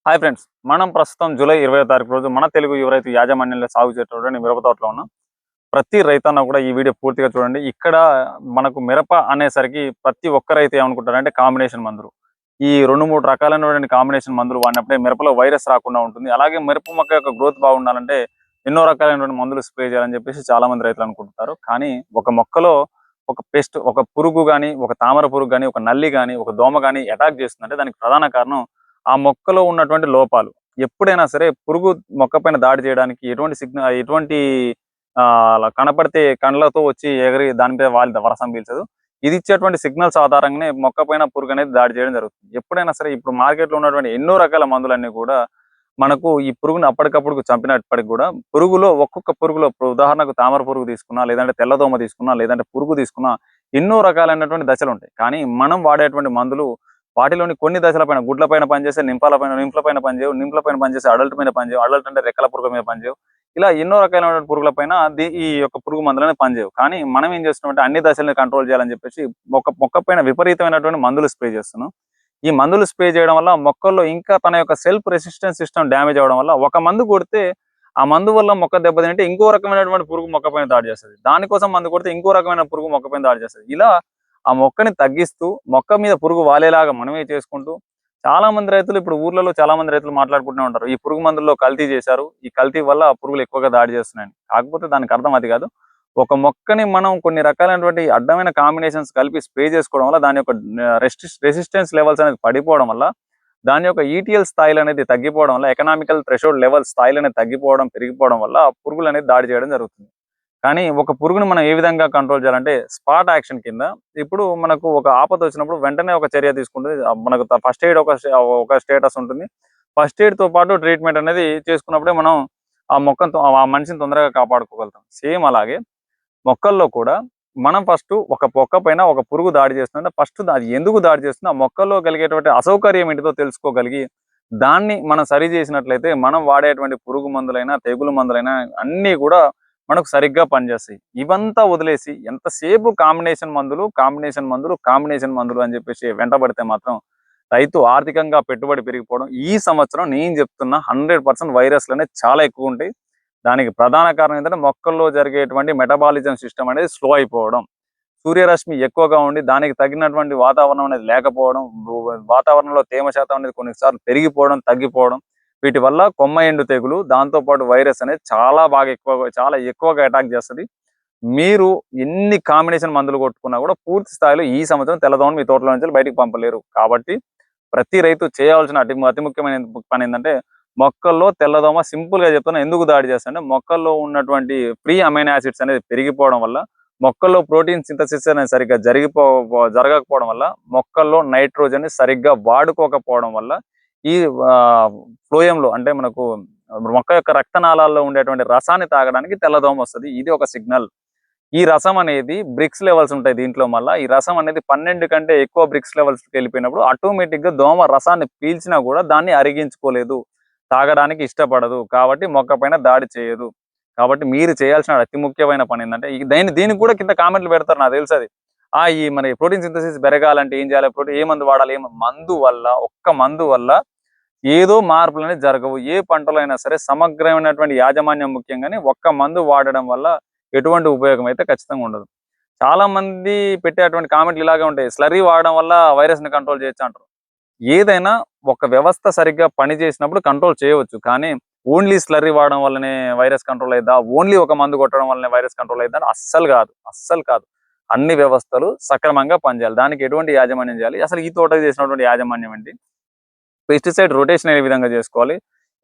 Hi friends, మనం ప్రస్తుతం July 20వ తారీఖు రోజు మన తెలుగు యువరైతు యాజమాన్యంలో సాగు చేసేటువంటి మిరప తోటలో ఉన్నాం. ప్రతి రైతన్న కూడా ఈ వీడియో పూర్తిగా చూడండి. ఇక్కడ మనకు మిరప అనేసరికి ప్రతి ఒక్క రైతు ఏమనుకుంటారంటే కాంబినేషన్ మందులు. ఈ 2, 3 రకాలైనటువంటి కాంబినేషన్ మందులు వాడినప్పుడే మిరపలో వైరస్ రాకుండా ఉంటుంది. అలాగే మిరప మొక్క యొక్క గ్రోత్ బాగుండాలంటే ఎన్నో రకాలైనటువంటి మందులు స్ప్రే చేయాలని చెప్పేసి చాలా మంది రైతులు అనుకుంటారు. కానీ ఒక మొక్కలో ఒక పెస్ట్, ఒక పురుగు కానీ, ఒక తామర పురుగు కానీ, ఒక నల్లి కానీ, ఒక దోమ కానీ అటాక్ చేస్తుందంటే దానికి ప్రధాన కారణం ఆ మొక్కలో ఉన్నటువంటి లోపాలు. ఎప్పుడైనా సరే పురుగు మొక్క పైన దాడి చేయడానికి ఎటువంటి అలా కనపడితే కండ్లతో వచ్చి ఎగిరి దానిపై రసం పీల్చదు. ఇది ఇచ్చేటువంటి సిగ్నల్స్ ఆధారంగానే మొక్క పైన పురుగు అనేది దాడి చేయడం జరుగుతుంది. ఎప్పుడైనా సరే ఇప్పుడు మార్కెట్లో ఉన్నటువంటి ఎన్నో రకాల మందులన్నీ కూడా మనకు ఈ పురుగుని అప్పటికప్పుడు చంపినప్పటికి కూడా పురుగులో ఒక్కొక్క పురుగులో ఉదాహరణకు తామర పురుగు తీసుకున్నా, లేదంటే తెల్లదోమ తీసుకున్నా, లేదంటే పురుగు తీసుకున్నా ఎన్నో రకాలైనటువంటి దశలు ఉంటాయి. కానీ మనం వాడేటువంటి మందులు వాటిలోని కొన్ని దశలపైన గుడ్ల పైన పనిచేసే నింపుల పైన పనిచేయవు, నింపుల పైన పనిచేసే అడల్ట్ మీద పనిచేయవు, అడల్ట్ అంటే రెక్కల పురుగు మీద పనిచేయవు. ఇలా ఎన్నో రకాలైన పురుగుల పైన ఈ యొక్క పురుగు మందులనే పనిచేయవు. కానీ మనం ఏం చేస్తున్నామంటే అన్ని దశల్ని కంట్రోల్ చేయాలని చెప్పేసి మొక్క పైన విపరీతమైనటువంటి మందులు స్ప్రే చేస్తున్నాం. ఈ మందులు స్ప్రే చేయడం వల్ల మొక్కల్లో ఇంకా తన యొక్క సెల్ఫ్ రెసిస్టెన్స్ సిస్టమ్ డ్యామేజ్ అవ్వడం వల్ల ఒక మందు కొడితే ఆ మందు వల్ల మొక్క దెబ్బతింటే ఇంకో రకమైనటువంటి పురుగు మొక్క పైన దాడి చేస్తుంది. దానికోసం మందు కొడితే ఇంకో రకమైన పురుగు మొక్క పైన దాడి చేస్తుంది. ఇలా ఆ మొక్కని తగ్గిస్తూ మొక్క మీద పురుగు వాలేలాగా మనమే చేసుకుంటూ చాలా మంది రైతులు ఇప్పుడు ఊర్లలో చాలా మంది రైతులు మాట్లాడుకుంటూనే ఉంటారు. ఈ పురుగు మందుల్లో కల్తీ చేశారు, ఈ కల్తీ వల్ల పురుగులు ఎక్కువగా దాడి చేస్తున్నాయని. కాకపోతే దానికి అర్థం అది కాదు. ఒక మొక్కని మనం కొన్ని రకాలైనటువంటి అడ్డమైన కాంబినేషన్స్ కలిపి స్ప్రే చేసుకోవడం వల్ల దాని యొక్క రెసిస్టెన్స్ లెవెల్స్ అనేది పడిపోవడం వల్ల, దాని యొక్క ఈటీఎల్ స్థాయిలు అనేది తగ్గిపోవడం వల్ల, ఎకనామికల్ థ్రెషోల్డ్ లెవెల్ స్థాయిలు అనేది తగ్గిపోవడం, పెరిగిపోవడం వల్ల పురుగులు అనేది దాడి చేయడం జరుగుతుంది. కానీ ఒక పురుగుని మనం ఏ విధంగా కంట్రోల్ చేయాలంటే స్పాట్ యాక్షన్ కింద ఇప్పుడు మనకు ఒక ఆపద వచ్చినప్పుడు వెంటనే ఒక చర్య తీసుకుంటుంది. మనకు ఫస్ట్ ఎయిడ్ ఒక స్టేటస్ ఉంటుంది. ఫస్ట్ ఎయిడ్ తో పాటు ట్రీట్మెంట్ అనేది చేసుకున్నప్పుడే మనం ఆ మనిషిని తొందరగా కాపాడుకోగలుగుతాం. సేమ్ అలాగే మొక్కల్లో కూడా మనం ఫస్ట్ ఒక మొక్క పైన ఒక పురుగు దాడి చేస్తుందంటే ఫస్ట్ అది ఎందుకు దాడి చేస్తుంది, ఆ మొక్కల్లో కలిగేటువంటి అసౌకర్యం ఏంటిదో తెలుసుకోగలిగి దాన్ని మనం సరి చేసినట్లయితే మనం వాడేటువంటి పురుగు మందులైనా, తెగులు మందులైనా అన్నీ కూడా మనకు సరిగ్గా పనిచేస్తాయి. ఇవంతా వదిలేసి ఎంతసేపు కాంబినేషన్ మందులు అని చెప్పేసి వెంటబడితే మాత్రం రైతు ఆర్థికంగా పెట్టుబడి పెరిగిపోవడం. ఈ సంవత్సరం నేను చెప్తున్నా 100% వైరస్లు అనేది చాలా ఎక్కువ ఉంటాయి. దానికి ప్రధాన కారణం ఏంటంటే మొక్కల్లో జరిగేటువంటి మెటబాలిజం సిస్టమ్ అనేది స్లో అయిపోవడం, సూర్యరశ్మి ఎక్కువగా ఉండి దానికి తగినటువంటి వాతావరణం అనేది లేకపోవడం, వాతావరణంలో తేమ శాతం అనేది కొన్నిసార్లు పెరిగిపోవడం, తగ్గిపోవడం, వీటి వల్ల కొమ్మ ఎండు తెగులు, దాంతోపాటు వైరస్ అనేది చాలా ఎక్కువగా అటాక్ చేస్తుంది. మీరు ఎన్ని కాంబినేషన్ మందులు కొట్టుకున్నా కూడా పూర్తి స్థాయిలో ఈ సంవత్సరం తెల్లదోమను మీ తోటలో నుంచి బయటికి పంపలేరు. కాబట్టి ప్రతి రైతు చేయాల్సిన అతి ముఖ్యమైన పని ఏంటంటే మొక్కల్లో తెల్లదోమ, సింపుల్ గా చెప్తున్నా ఎందుకు దాడి చేస్తుంటే మొక్కల్లో ఉన్నటువంటి ఫ్రీ అమైనో యాసిడ్స్ అనేది పెరిగిపోవడం వల్ల, మొక్కల్లో ప్రోటీన్ సింథసిస్ అనేది సరిగ్గా జరగకపోవడం వల్ల, మొక్కల్లో నైట్రోజన్ సరిగ్గా వాడుకోకపోవడం వల్ల ఈ ఫ్లోయంలో అంటే మనకు మొక్క యొక్క రక్తనాళాల్లో ఉండేటువంటి రసాన్ని తాగడానికి తెల్లదోమ వస్తుంది. ఇది ఒక సిగ్నల్. ఈ రసం అనేది బ్రిక్స్ లెవెల్స్ ఉంటాయి దీంట్లో. మళ్ళీ ఈ రసం అనేది 12 కంటే ఎక్కువ బ్రిక్స్ లెవెల్స్కి వెళ్ళిపోయినప్పుడు ఆటోమేటిక్ గా దోమ రసాన్ని పీల్చినా కూడా దాన్ని అరిగించుకోలేదు, తాగడానికి ఇష్టపడదు, కాబట్టి మొక్క పైన దాడి చేయదు. కాబట్టి మీరు చేయాల్సిన అతి ముఖ్యమైన పని ఏంటంటే దీనికి కూడా కింద కామెంట్లు పెడతారు, నాకు తెలుసు అది. ఈ మరి ప్రోటీన్ సింథసిస్ పెరగాలంటే ఏం చేయాలి, ఏ మందు వాడాలి, ఒక్క మందు వల్ల ఏదో మార్పులు అనేది జరగవు. ఏ పంటలో అయినా సరే సమగ్రమైనటువంటి యాజమాన్యం ముఖ్యంగానే ఒక్క మందు వాడడం వల్ల ఎటువంటి ఉపయోగం అయితే ఖచ్చితంగా ఉండదు. చాలా మంది పెట్టేటువంటి కామెంట్లు ఇలాగే ఉంటాయి, స్లరీ వాడడం వల్ల వైరస్ ని కంట్రోల్ చేయొచ్చు అంటారు. ఏదైనా ఒక వ్యవస్థ సరిగ్గా పని చేసినప్పుడు కంట్రోల్ చేయవచ్చు. కానీ ఓన్లీ స్లరీ వాడడం వల్లనే వైరస్ కంట్రోల్ అయిద్దా, ఓన్లీ ఒక మందు కొట్టడం వల్లనే వైరస్ కంట్రోల్ అయిద్దా? అస్సలు కాదు. అన్ని వ్యవస్థలు సక్రమంగా పనిచేయాలి. దానికి ఎటువంటి యాజమాన్యం చేయాలి, అసలు ఈ తోటకు చేసినటువంటి యాజమాన్యం ఏంటి, పెస్టిసైడ్ రొటేషన్ ఏ విధంగా చేసుకోవాలి.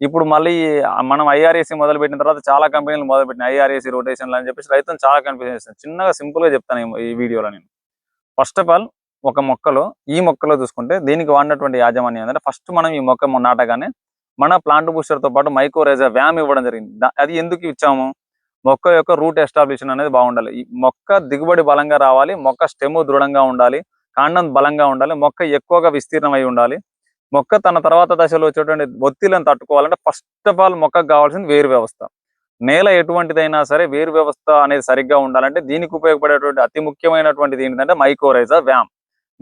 ఇప్పుడు మళ్ళీ మనం ఐఆర్ఏసీ మొదలుపెట్టిన తర్వాత చాలా కంపెనీలు మొదలుపెట్టిన ఐఆర్ఏసీ రొటేషన్లు అని చెప్పేసి రైతులు చాలా కన్ఫ్యూజన్ చేస్తారు. చిన్నగా సింపుల్ గా చెప్తాను ఈ వీడియోలో నేను. ఫస్ట్ ఆఫ్ ఆల్ ఒక మొక్కలో చూసుకుంటే దీనికి వాడినటువంటి యాజమాన్యం ఏంటంటే ఫస్ట్ మనం ఈ మొక్క నాటగానే మన ప్లాంట్ బూస్టర్ తో పాటు మైక్రోరైజా వ్యామ్ ఇవ్వడం జరిగింది. అది ఎందుకు ఇచ్చాము, మొక్క యొక్క రూట్ ఎస్టాబ్లిషన్ అనేది బాగుండాలి, ఈ మొక్క దిగుబడి బలంగా రావాలి, మొక్క స్టెమ్ దృఢంగా ఉండాలి, కాండం బలంగా ఉండాలి, మొక్క ఎక్కువగా విస్తీర్ణం అయి ఉండాలి. మొక్క తన తర్వాత దశలో వచ్చేటువంటి ఒత్తిళ్లను తట్టుకోవాలంటే ఫస్ట్ ఆఫ్ ఆల్ మొక్కకు కావాల్సింది వేరు వ్యవస్థ. నేల ఎటువంటిదైనా సరే వేరు వ్యవస్థ అనేది సరిగ్గా ఉండాలంటే దీనికి ఉపయోగపడేటువంటి అతి ముఖ్యమైనటువంటిది ఏంటంటే మైక్రోరైజా వ్యామ్.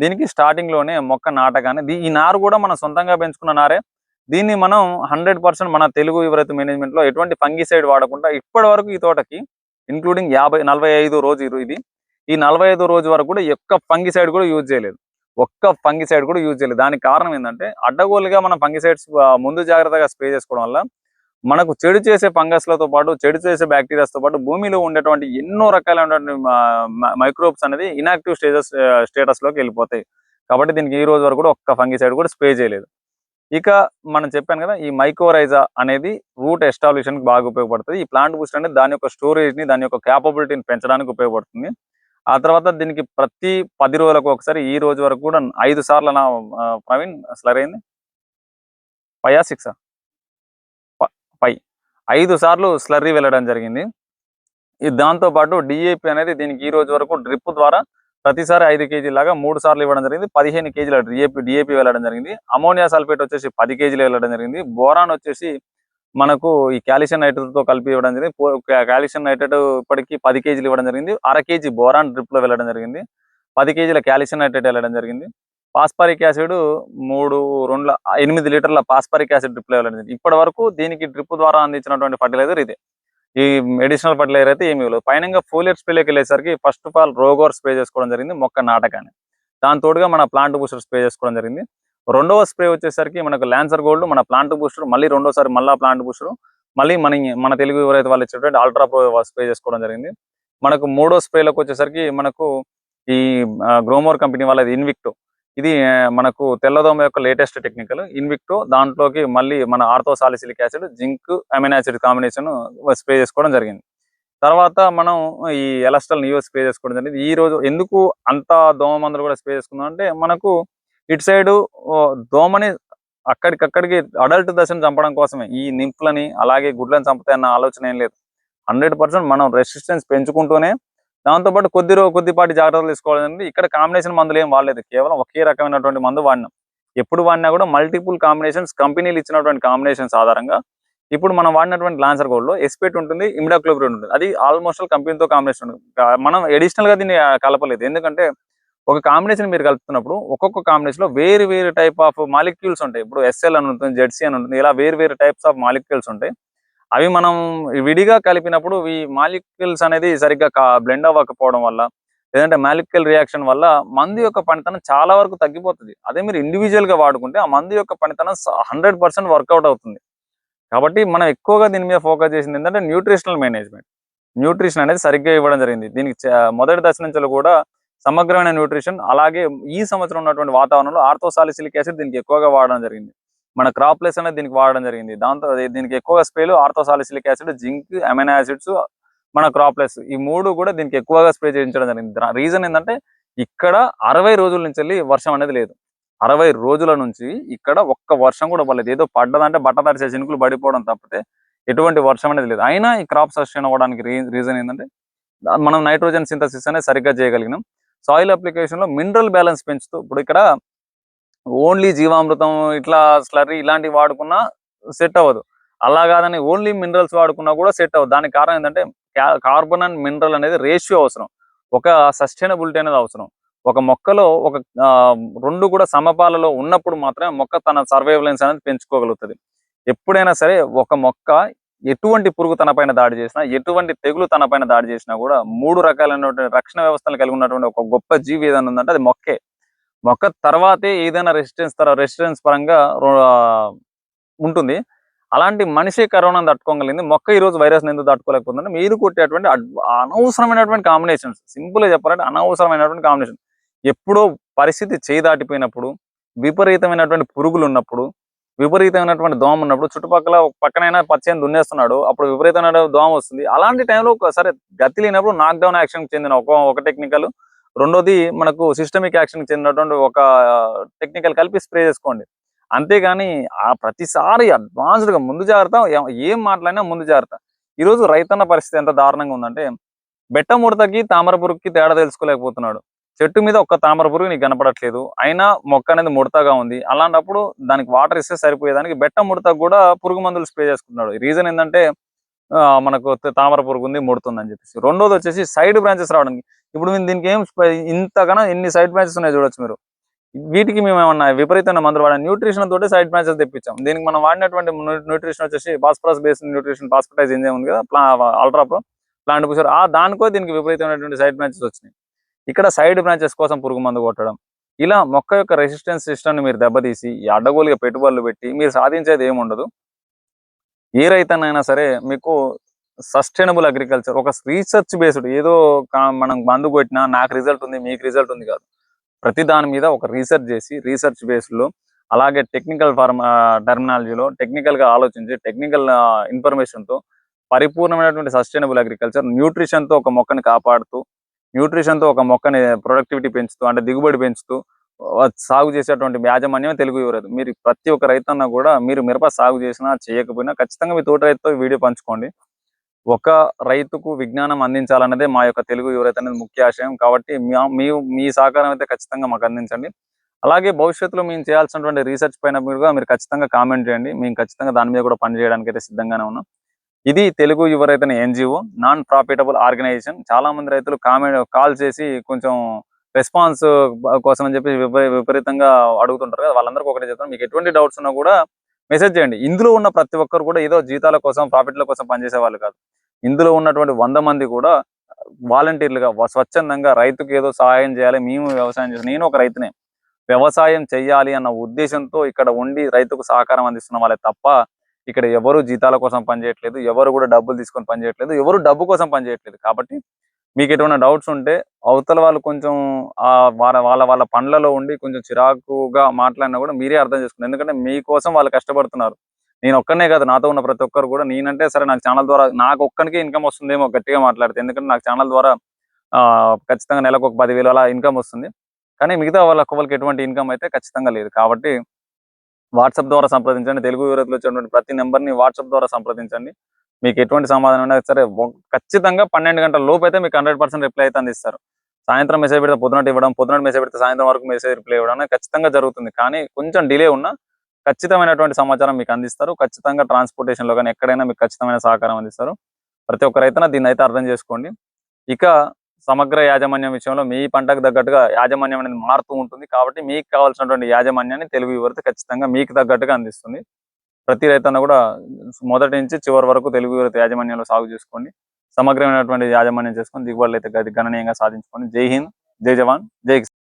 దీనికి స్టార్టింగ్ లోనే మొక్క నాటగానే ఈ నారు కూడా మనం సొంతంగా పెంచుకున్న నారే. దీన్ని మనం 100% మన తెలుగు యువరైతు మేనేజ్మెంట్ లో ఎటువంటి ఫంగిసైడ్ వాడకుండా ఇప్పటి వరకు ఈ తోటకి ఇంక్లూడింగ్ 45 రోజు ఇది ఈ 45 రోజు వరకు కూడా ఒక్క ఫంగిసైడ్ కూడా యూజ్ చేయలేదు. ఒక్క ఫంగిసైడ్ కూడా యూజ్ చేయలేదు. దానికి కారణం ఏంటంటే అడ్డగోలుగా మనం ఫంగిసైడ్స్ ముందు జాగ్రత్తగా స్ప్రే చేసుకోవడం వల్ల మనకు చెడు చేసే ఫంగస్లతో పాటు చెడు చేసే బ్యాక్టీరియాస్తో పాటు భూమిలో ఉండేటువంటి ఎన్నో రకాలైనటువంటి మైక్రోబ్స్ అనేది ఇనాక్టివ్ స్టేటస్లోకి వెళ్ళిపోతాయి. కాబట్టి దీనికి ఈ రోజు వరకు కూడా ఒక్క ఫంగిసైడ్ కూడా స్ప్రే చేయలేదు. ఇక మనం చెప్పాను కదా, ఈ మైకోరైజా అనేది రూట్ ఎస్టాబ్లిషన్ కి బాగా ఉపయోగపడుతుంది. ఈ ప్లాంట్ బూస్టర్ అనేది దాని యొక్క స్టోరేజ్ ని దాని యొక్క క్యాపబిలిటీని పెంచడానికి ఉపయోగపడుతుంది. ఆ తర్వాత దీనికి ప్రతి 10 రోజులకు ఒకసారి ఈ రోజు వరకు కూడా 5 సార్లు ప్రవీణ్ స్లరీ అయింది 5 6 5 5 సార్లు స్లర్రీ వెళ్ళడం జరిగింది. దాంతో పాటు డిఏపి అనేది దీనికి ఈ రోజు వరకు డ్రిప్ ద్వారా ప్రతిసారి 5 కేజీల లాగా 3 సార్లు ఇవ్వడం జరిగింది. 15 కేజీల డిఏపి వెళ్ళడం జరిగింది. అమోనియా సల్ఫేట్ వచ్చేసి 10 కేజీలు వెళ్ళడం జరిగింది. బోరాన్ వచ్చేసి మనకు ఈ కాల్షియం నైట్రేట్ తో కలిపి ఇవ్వడం జరిగింది. కాల్షియం నైట్రేట్ ఇప్పటికి 10 కేజీలు ఇవ్వడం జరిగింది. అర కేజీ బోరాన్ డ్రిప్ లో వెళ్ళడం జరిగింది. 10 కేజీల కాల్షియం నైట్రేట్ వెళ్ళడం జరిగింది. ఫాస్ఫరిక్ యాసిడ్ 8 లీటర్ల ఫాస్ఫరిక్ యాసిడ్ డ్రిప్ లో వెళ్ళడం జరిగింది. ఇప్పటి వరకు దీనికి డ్రిప్ ద్వారా అందించినటువంటి ఫర్టిలైజర్ ఇదే. ఈ అడిషనల్ ఫర్టిలైజర్ అయితే ఏమి ఇవ్వలేదు. పైన ఫోలియర్ స్ప్రేలోకి వెళ్ళేసరికి ఫస్ట్ ఆఫ్ ఆల్ రోగోర్ స్ప్రే చేసుకోవడం జరిగింది మొక్క నాటకాన్ని. దాని తోడుగా మన ప్లాంట్ బూస్టర్ స్ప్రే చేసుకోవడం జరిగింది. రెండవ స్ప్రే వచ్చేసరికి మనకు ల్యాన్సర్ గోల్డ్, మన ప్లాంట్ బూస్టర్, మళ్ళీ రెండోసారి మళ్ళీ ప్లాంట్ బూస్టర్, మళ్ళీ మన తెలుగు ఎవరైతే వాళ్ళు ఇచ్చేటువంటి అల్ట్రా ప్రో స్ప్రే చేసుకోవడం జరిగింది. మనకు మూడో స్ప్రేలకు వచ్చేసరికి మనకు ఈ గ్రోమోర్ కంపెనీ వాళ్ళది ఇన్విక్టో, ఇది మనకు తెల్లదోమ యొక్క లేటెస్ట్ టెక్నికల్ ఇన్విక్టో. దాంట్లోకి మళ్ళీ మన orthosilicic acid, zinc, amino acid combination spray చేసుకోవడం జరిగింది. తర్వాత మనం ఈ ఎలస్టల్ నియో స్ప్రే చేసుకోవడం జరిగింది. ఈ రోజు ఎందుకు అంత దోమ మందులు కూడా స్ప్రే చేసుకుందాం అంటే మనకు ఇటు సైడ్ దోమని అక్కడికక్కడికి అడల్ట్ దశను చంపడం కోసమే ఈ నింపులని అలాగే గుడ్లను చంపుతాయి అన్న ఆలోచన ఏం లేదు. 100% మనం రెసిస్టెన్స్ పెంచుకుంటూనే దాంతోపాటు కొద్దిపాటి జాగ్రత్తలు తీసుకోవాలండి. ఇక్కడ కాంబినేషన్ మందులు ఏం వాడలేదు, కేవలం ఒకే రకమైనటువంటి మందు వాడినాం. ఎప్పుడు వాడినా కూడా మల్టిపుల్ కాంబినేషన్స్, కంపెనీలు ఇచ్చినటువంటి కాంబినేషన్స్ ఆధారంగా ఇప్పుడు మనం వాడినటువంటి లాన్సర్ గోల్డ్ లో ఎస్పేట్ ఉంటుంది, ఇమిడాక్లోప్రిడ్ ఉంటుంది. అది ఆల్మోస్ట్ కంపెనీతో కాంబినేషన్ ఉంటుంది. మనం అడిషనల్ గా దీన్ని కలపలేదు. ఎందుకంటే ఒక కాంబినేషన్ మీరు కలుపుతున్నప్పుడు ఒక్కొక్క కాంబినేషన్ లో వేరు టైప్ ఆఫ్ మాలిక్యూల్స్ ఉంటాయి. ఇప్పుడు ఎస్ఎల్ అని ఉంటుంది, జెడ్సీ అని ఉంటుంది, ఇలా వేరు టైప్స్ ఆఫ్ మాలిక్యూల్స్ ఉంటాయి. అవి మనం విడిగా కలిపినప్పుడు ఈ మాలిక్యూల్స్ అనేది సరిగ్గా బ్లెండ్ అవ్వకపోవడం వల్ల, లేదంటే మాలిక్యూల్ రియాక్షన్ వల్ల మందు యొక్క పనితనం చాలా వరకు తగ్గిపోతుంది. అదే మీరు ఇండివిజువల్ గా వాడుకుంటే ఆ మందు యొక్క పనితనం 100% వర్కౌట్ అవుతుంది. కాబట్టి మనం ఎక్కువగా దీని మీద ఫోకస్ చేసింది ఏంటంటే న్యూట్రిషనల్ మేనేజ్మెంట్. న్యూట్రిషన్ అనేది సరిగ్గా ఇవ్వడం జరిగింది. దీనికి మొదటి దశ నుంచి కూడా సమగ్రమైన న్యూట్రిషన్, అలాగే ఈ సంవత్సరం ఉన్నటువంటి వాతావరణంలో ఆర్థోసాలిసిలిక్ యాసిడ్ దీనికి ఎక్కువగా వాడడం జరిగింది. మన క్రాప్ ప్లస్ అనేది దీనికి వాడడం జరిగింది. దాంతో దీనికి ఎక్కువగా స్ప్రేలు ఆర్థోసాలిసిలిక్ యాసిడ్, జింక్, అమైనో యాసిడ్స్, మన క్రాప్ ప్లస్ ఈ మూడు కూడా దీనికి ఎక్కువగా స్ప్రే చేయించడం జరిగింది. రీజన్ ఏంటంటే ఇక్కడ 60 రోజుల నుంచి వెళ్ళి వర్షం అనేది లేదు. 60 రోజుల నుంచి ఇక్కడ ఒక్క వర్షం కూడా పడలేదు. ఏదో పడ్డదంటే బట్ట తడిసే చినుకులు పడిపోవడం తప్పితే ఎటువంటి వర్షం అనేది లేదు. అయినా ఈ క్రాప్ సస్టైన్ అవ్వడానికి రీజన్ ఏంటంటే మనం నైట్రోజన్ సింథసిస్ అనేది సరిగ్గా చేయగలిగినాం. సాయిల్ అప్లికేషన్ లో మినరల్ బ్యాలెన్స్ పెంచుతూ, ఇప్పుడు ఇక్కడ ఓన్లీ జీవామృతం ఇట్లా స్లర్రీ ఇలాంటివి వాడుకున్నా సెట్ అవ్వదు. అలా కాదని ఓన్లీ మినరల్స్ వాడుకున్నా కూడా సెట్ అవ్వదు. దానికి కారణం ఏంటంటే కార్బన్ అండ్ మినరల్ అనేది రేషియో అవసరం, ఒక సస్టైనబిలిటీ అనేది అవసరం. ఒక మొక్కలో ఒక 2 కూడా సమపాలలో ఉన్నప్పుడు మాత్రమే మొక్క తన సర్వైవలెన్స్ అనేది పెంచుకోగలుగుతుంది. ఎప్పుడైనా సరే ఒక మొక్క ఎటువంటి పురుగు తన పైన దాడి చేసినా, ఎటువంటి తెగులు తన పైన దాడి చేసినా కూడా 3 రకాలైనటువంటి రక్షణ వ్యవస్థలు కలిగి ఉన్నటువంటి ఒక గొప్ప జీవి ఏదైనా ఉందంటే అది మొక్కే. మొక్క తర్వాతే ఏదైనా రెసిస్టెన్స్ పరంగా ఉంటుంది. అలాంటి మనిషి కరోనాను తట్టుకోగలిగింది. మొక్క ఈ రోజు వైరస్ ఎందుకు తట్టుకోలేకపోతుందంటే మీరు కొట్టేటువంటి అనవసరమైనటువంటి కాంబినేషన్స్. సింపుల్ గా చెప్పాలంటే అనవసరమైనటువంటి కాంబినేషన్. ఎప్పుడో పరిస్థితి చేయి దాటిపోయినప్పుడు, విపరీతమైనటువంటి పురుగులు ఉన్నప్పుడు, విపరీతమైనటువంటి దోమ ఉన్నప్పుడు, చుట్టుపక్కల పక్కనైనా పచ్చని దున్నేస్తున్నాడు, అప్పుడు విపరీతమైన దోమ వస్తుంది. అలాంటి టైంలో సరే గతి లేనప్పుడు నాక్ డౌన్ యాక్షన్ చెందిన ఒక టెక్నికల్, రెండోది మనకు సిస్టమిక్ యాక్షన్ చెందినటువంటి ఒక టెక్నికల్ కలిపి స్ప్రే చేసుకోండి. అంతేగాని ఆ ప్రతిసారి అడ్వాన్స్డ్ గా ముందు జాగ్రత్త, ఏం మాట్లాడినా ముందు జాగ్రత్త. ఈరోజు రైతన్న పరిస్థితి ఎంత దారుణంగా ఉందంటే బెట్ట ముడతకి తామర పురుగుకి తేడా తెలుసుకోలేకపోతున్నాడు. చెట్టు మీద ఒక్క తామర పురుగు నీకు కనపడట్లేదు, అయినా మొక్క అనేది ముడతగా ఉంది. అలాంటప్పుడు దానికి వాటర్ ఇస్తే సరిపోయేదానికి బెట్ట ముడతకు కూడా పురుగు మందులు స్ప్రే చేసుకుంటున్నాడు. రీజన్ ఏంటంటే మనకు తామర పురుగు ఉంది, ముడుతుందని చెప్పేసి. రెండోది వచ్చేసి సైడ్ బ్రాంచెస్ రావడానికి. ఇప్పుడు దీనికి ఏం ఇంతగానో ఎన్ని సైడ్ బ్రాంచెస్ ఉన్నాయి చూడొచ్చు మీరు. వీటికి మేము ఏమన్నా విపరీతమైన మందులు వాడాం. న్యూట్రిషన్ తోటి సైడ్ బ్రాంచెస్ తెప్పించాం. దీనికి మనం వాడినటువంటి న్యూట్రిషన్ వచ్చేసి ఫాస్ఫరస్ బేస్డ్ న్యూట్రిషన్, ఫాస్ఫటైజ్ ఎంజైమ్ ఉంది కదా, అల్ట్రా ప్రో, ప్లాంట్ బూస్టర్, దానికో దీనికి విపరీతమైనటువంటి సైడ్ బ్రాంచెస్ వచ్చినాయి. ఇక్కడ సైడ్ బ్రాంచెస్ కోసం పురుగు మందు కొట్టడం, ఇలా మొక్క యొక్క రెసిస్టెన్స్ సిస్టమ్ ని మీరు దెబ్బతీసి ఈ అడ్డగోలుగా పెట్టుబడులు పెట్టి మీరు సాధించేది ఏముండదు. ఏ రైతన్నైనా సరే మీకు సస్టైనబుల్ అగ్రికల్చర్, ఒక రీసెర్చ్ బేస్డ్, ఏదో మనం మందు కొట్టినా నాకు రిజల్ట్ ఉంది మీకు రిజల్ట్ ఉంది కాదు. ప్రతి దాని మీద ఒక రీసెర్చ్ చేసి రీసెర్చ్ బేస్లో, అలాగే టెక్నికల్ టెర్మినాలజీలో టెక్నికల్ గా ఆలోచించి టెక్నికల్ ఇన్ఫర్మేషన్తో పరిపూర్ణమైనటువంటి సస్టైనబుల్ అగ్రికల్చర్, న్యూట్రిషన్తో ఒక మొక్కని కాపాడుతూ, న్యూట్రిషన్తో ఒక మొక్కని ప్రొడక్టివిటీ పెంచుతూ, అంటే దిగుబడి పెంచుతూ సాగు చేసేటువంటి యాజమాన్యమే తెలుగు యువరైతు. మీరు ప్రతి ఒక్క రైతన్న కూడా మీరు మిరప సాగు చేసినా చేయకపోయినా ఖచ్చితంగా మీ తోటి రైతుతో వీడియో పంచుకోండి. ఒక రైతుకు విజ్ఞానం అందించాలన్నదే మా యొక్క తెలుగు యువరైతు అనేది ముఖ్య ఆశయం. కాబట్టి మీ సహకారం అయితే ఖచ్చితంగా మాకు అందించండి. అలాగే భవిష్యత్తులో మేము చేయాల్సినటువంటి రీసెర్చ్ పైన మీరు ఖచ్చితంగా కామెంట్ చేయండి. మేము ఖచ్చితంగా దాని మీద కూడా పని చేయడానికి అయితే సిద్ధంగానే ఉన్నాం. ఇది తెలుగు యువ రైతు ఎన్జిఓ, నాన్ ప్రాఫిటబుల్ ఆర్గనైజేషన్. చాలా మంది రైతులు కాల్ చేసి కొంచెం రెస్పాన్స్ కోసం అని చెప్పి విపరీతంగా అడుగుతుంటారు కదా, వాళ్ళందరికీ ఒకటే చెప్తాను, మీకు ఎటువంటి డౌట్స్ ఉన్నా కూడా మెసేజ్ చేయండి. ఇందులో ఉన్న ప్రతి ఒక్కరు కూడా ఏదో జీతాల కోసం ప్రాఫిట్ల కోసం పనిచేసే వాళ్ళు కాదు. ఇందులో ఉన్నటువంటి 100 మంది కూడా వాలంటీర్లుగా స్వచ్ఛందంగా రైతుకు ఏదో సహాయం చేయాలి, మేము వ్యవసాయం చేయాలి, నేను ఒక రైతునే, వ్యవసాయం చెయ్యాలి అన్న ఉద్దేశంతో ఇక్కడ ఉండి రైతుకు సహకారం అందిస్తున్న వాళ్ళే తప్ప ఇక్కడ ఎవరు జీతాల కోసం పనిచేయట్లేదు, ఎవరు కూడా డబ్బులు తీసుకొని పనిచేయట్లేదు, ఎవరు డబ్బు కోసం పనిచేయట్లేదు. కాబట్టి మీకు ఎటువంటి డౌట్స్ ఉంటే అవతల వాళ్ళు కొంచెం వాళ్ళ వాళ్ళ వాళ్ళ పనులలో ఉండి కొంచెం చిరాకుగా మాట్లాడినా కూడా మీరే అర్థం చేసుకోండి. ఎందుకంటే మీకోసం వాళ్ళు కష్టపడుతున్నారు. నేను ఒక్కనే కాదు, నాతో ఉన్న ప్రతి ఒక్కరు కూడా, నేనంటే సరే నాకు ఛానల్ ద్వారా నాకు ఒక్కడికే ఇన్కమ్ వస్తుందేమో గట్టిగా మాట్లాడితే, ఎందుకంటే నాకు ఛానల్ ద్వారా ఖచ్చితంగా నెలకు ఒక 10,000 అలా ఇన్కమ్ వస్తుంది. కానీ మిగతా వాళ్ళకి ఎటువంటి ఇన్కమ్ అయితే ఖచ్చితంగా లేదు. కాబట్టి వాట్సాప్ ద్వారా సంప్రదించండి. తెలుగు యువతలో వచ్చేటువంటి ప్రతి నెంబర్ని వాట్సాప్ ద్వారా సంప్రదించండి. మీకు ఎటువంటి సమాధానం ఉన్నా సరే ఖచ్చితంగా 12 గంటల లోపు అయితే మీకు 100% రిప్లై అయితే అందిస్తారు. సాయంత్రం మెసేజ్ పెడితే పొద్దునటి ఇవ్వడం, పొద్దునటి మెసేజ్ పెడితే సాయంత్రం వరకు మెసేజ్ రిప్లై ఇవ్వడం అనేది ఖచ్చితంగా జరుగుతుంది. కానీ కొంచెం డిలే ఉన్నా ఖచ్చితమైనటువంటి సమాచారం మీకు అందిస్తారు. ఖచ్చితంగా ట్రాన్స్పోర్టేషన్లో కానీ ఎక్కడైనా మీకు ఖచ్చితమైన సహకారం అందిస్తారు. ప్రతి ఒక్క రైతున దీన్ని అయితే అర్థం చేసుకోండి. ఇక సమగ్ర యాజమాన్యం విషయంలో మీ పంటకు తగ్గట్టుగా యాజమాన్యం అనేది మారుతూ ఉంటుంది. కాబట్టి మీకు కావాల్సినటువంటి యాజమాన్యాన్ని తెలుగు యువత ఖచ్చితంగా మీకు తగ్గట్టుగా అందిస్తుంది. ప్రతి రైతన్న కూడా మొదటి నుంచి చివరి వరకు తెలుగు యువత యాజమాన్యంలో సాగు చేసుకోండి. సమగ్రమైనటువంటి యాజమాన్యం చేసుకొని దిగుబడులు అయితే గణనీయంగా సాధించుకోండి. జై హింద్, జై జవాన్, జై కిసాన్.